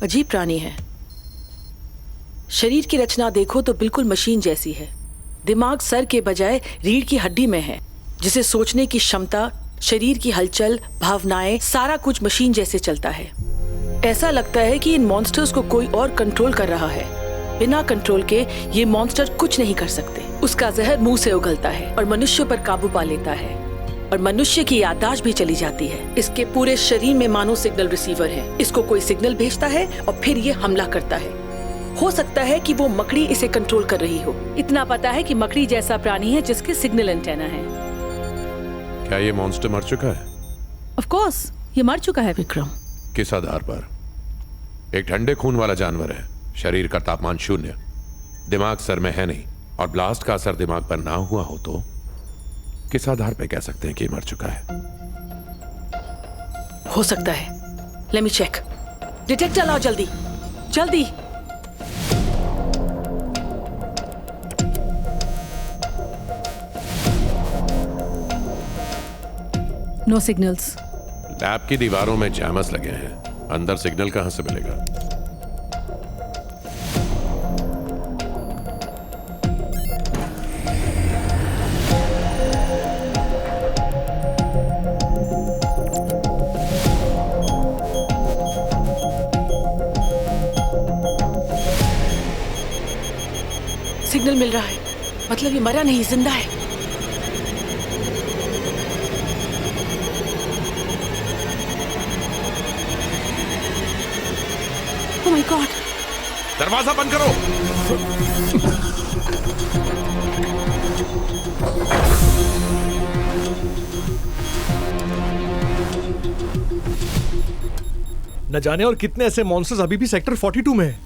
अजीब प्राणी है। शरीर की रचना देखो तो बिल्कुल मशीन जैसी है। दिमाग सर के बजाय रीढ़ की हड्डी में है, जिसे सोचने की क्षमता, शरीर की हलचल, भावनाएं, सारा कुछ मशीन जैसे चलता है। ऐसा लगता है कि इन मॉन्स्टर्स को कोई और कंट्रोल कर रहा है। बिना कंट्रोल के ये मॉन्स्टर कुछ नहीं कर सकते। उसका जहर मुंह से उगलता है और मनुष्य पर काबू पा लेता है, और मनुष्य की याददाश्त भी चली जाती है। इसके पूरे शरीर में मानो सिग्नल रिसीवर है। इसको कोई सिग्नल भेजता है और फिर ये हमला करता है। हो सकता है कि वो मकड़ी इसे कंट्रोल कर रही हो। इतना पता है कि मकड़ी जैसा प्राणी है जिसके सिग्नल एंटेना है। क्या ये मॉन्स्टर मर चुका है? ऑफ कोर्स, ये मर चुका है विक्रम। किस आधार पर? एक ठंडे खून वाला जानवर है, शरीर का तापमान 0, दिमाग सर में है नहीं, और ब्लास्ट का असर दिमाग पर ना हुआ हो तो किस आधार पर कह सकते हैं कि मर चुका है? हो सकता है। Let me check. डिटेक्टर लाओ जल्दी जल्दी। No signals. लैब की दीवारों में जैमस लगे हैं, अंदर सिग्नल कहां से मिलेगा? सिग्नल मिल रहा है, मतलब ये मरा नहीं, जिंदा है। Oh my God! दरवाजा बंद करो। न जाने और कितने ऐसे मॉन्स्टर्स अभी भी सेक्टर 42 में हैं।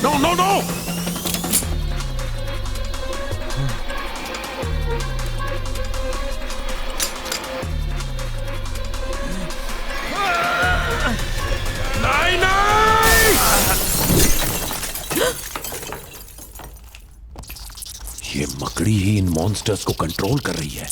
No no no. नहीं नहीं, ये मकड़ी ही इन मॉन्स्टर्स को कंट्रोल कर रही है।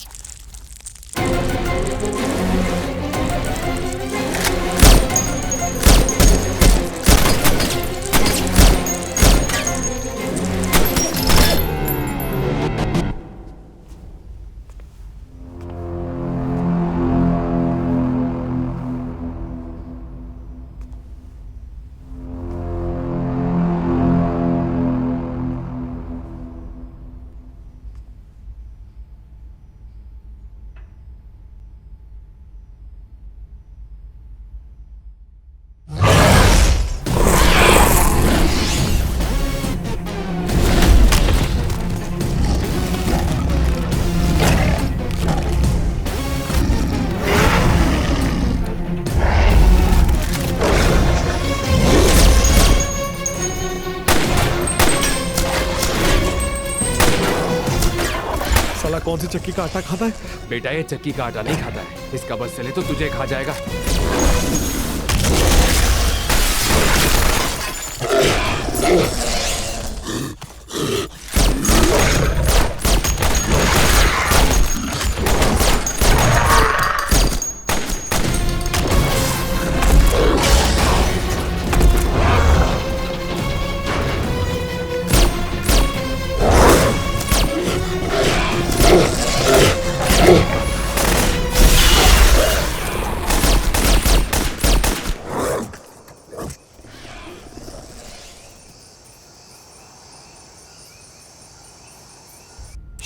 साला कौन सी चक्की का आटा खाता है? बेटा ये चक्की का आटा नहीं खाता है, इसका बस चले तो तुझे खा जाएगा।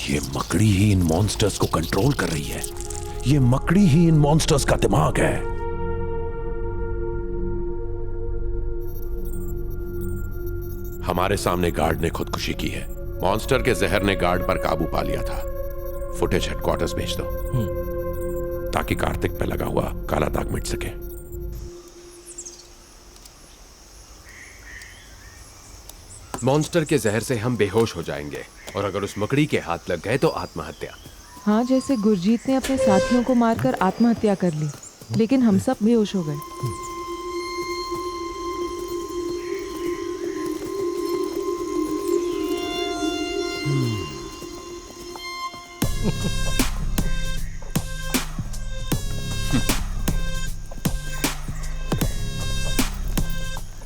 ये मकड़ी ही इन मॉन्स्टर्स को कंट्रोल कर रही है। ये मकड़ी ही इन मॉन्स्टर्स का दिमाग है। हमारे सामने गार्ड ने खुदकुशी की है। मॉन्स्टर के जहर ने गार्ड पर काबू पा लिया था। फुटेज हेडक्वार्टर्स भेज दो ताकि कार्तिक पे लगा हुआ काला दाग मिट सके। मॉन्स्टर के जहर से हम बेहोश हो जाएंगे और अगर उस मकड़ी के हाथ लग गए तो आत्महत्या। हाँ, जैसे गुरजीत ने अपने साथियों को मारकर आत्महत्या कर ली, लेकिन हम सब बेहोश हो गए।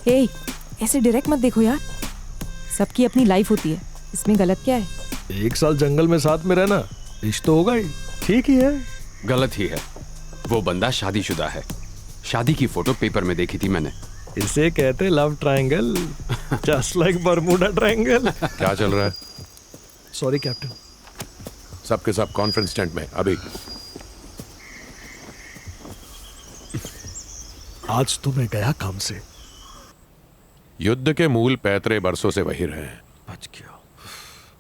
ए, ऐसे डायरेक्ट मत देखो यार, सबकी अपनी लाइफ होती है, इसमें गलत क्या है? 1 साल जंगल में साथ में रहना, इश्क तो होगा ही, ठीक ही है। गलत ही है। वो बंदा शादीशुदा है। शादी की फोटो पेपर में देखी थी मैंने। इसे कहते love triangle, just like Bermuda triangle. क्या चल रहा है? Sorry captain. सबके सब कॉन्फ्रेंस टेंट में अभी। आज तो मैं गया काम से। युद्ध के मूल पैतरे बरसों से वही रहे हैं। बच गया।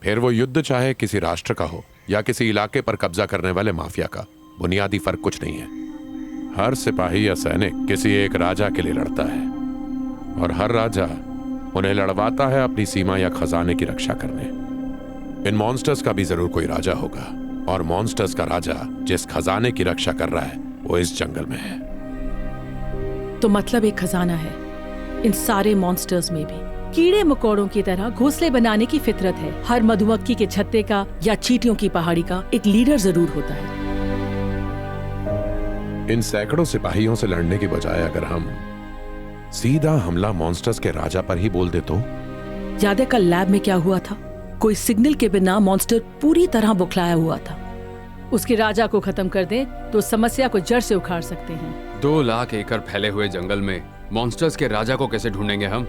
फिर वो युद्ध चाहे किसी राष्ट्र का हो या किसी इलाके पर कब्जा करने वाले माफिया का, बुनियादी फर्क कुछ नहीं है। हर सिपाही या सैनिक किसी एक राजा के लिए लड़ता है और हर राजा उन्हें लड़वाता है अपनी सीमा या खजाने की रक्षा करने। इन मॉन्स्टर्स का भी जरूर कोई राजा होगा और मॉन्स्टर्स का राजा जिस खजाने की रक्षा कर रहा है वो इस जंगल में है। तो मतलब एक खजाना है इन सारे मॉन्स्टर्स में भी। कीड़े मकोड़ों की तरह घोंसले बनाने की फितरत है। हर मधुमक्खी के छत्ते का या चींटियों की पहाड़ी का एक लीडर जरूर होता है। इन सैकड़ों सिपाहियों से लड़ने की बजाय अगर हम सीधा हमला मॉन्स्टर्स के राजा पर ही बोल दे तो? याद है कल लैब में क्या हुआ था? कोई सिग्नल के बिना मॉन्स्टर पूरी तरह बुखलाया हुआ था। उसके राजा को खत्म कर दें तो समस्या को जड़ से उखाड़ सकते हैं। 2 लाख एकड़ फैले हुए जंगल में मॉन्स्टर्स के राजा को कैसे ढूंढेंगे हम?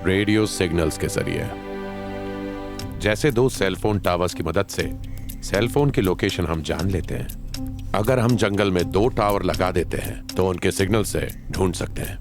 रेडियो सिग्नल्स के जरिए। जैसे 2 सेलफोन टावर्स की मदद से सेलफोन की लोकेशन हम जान लेते हैं। अगर हम जंगल में 2 टावर लगा देते हैं तो उनके सिग्नल से ढूंढ सकते हैं।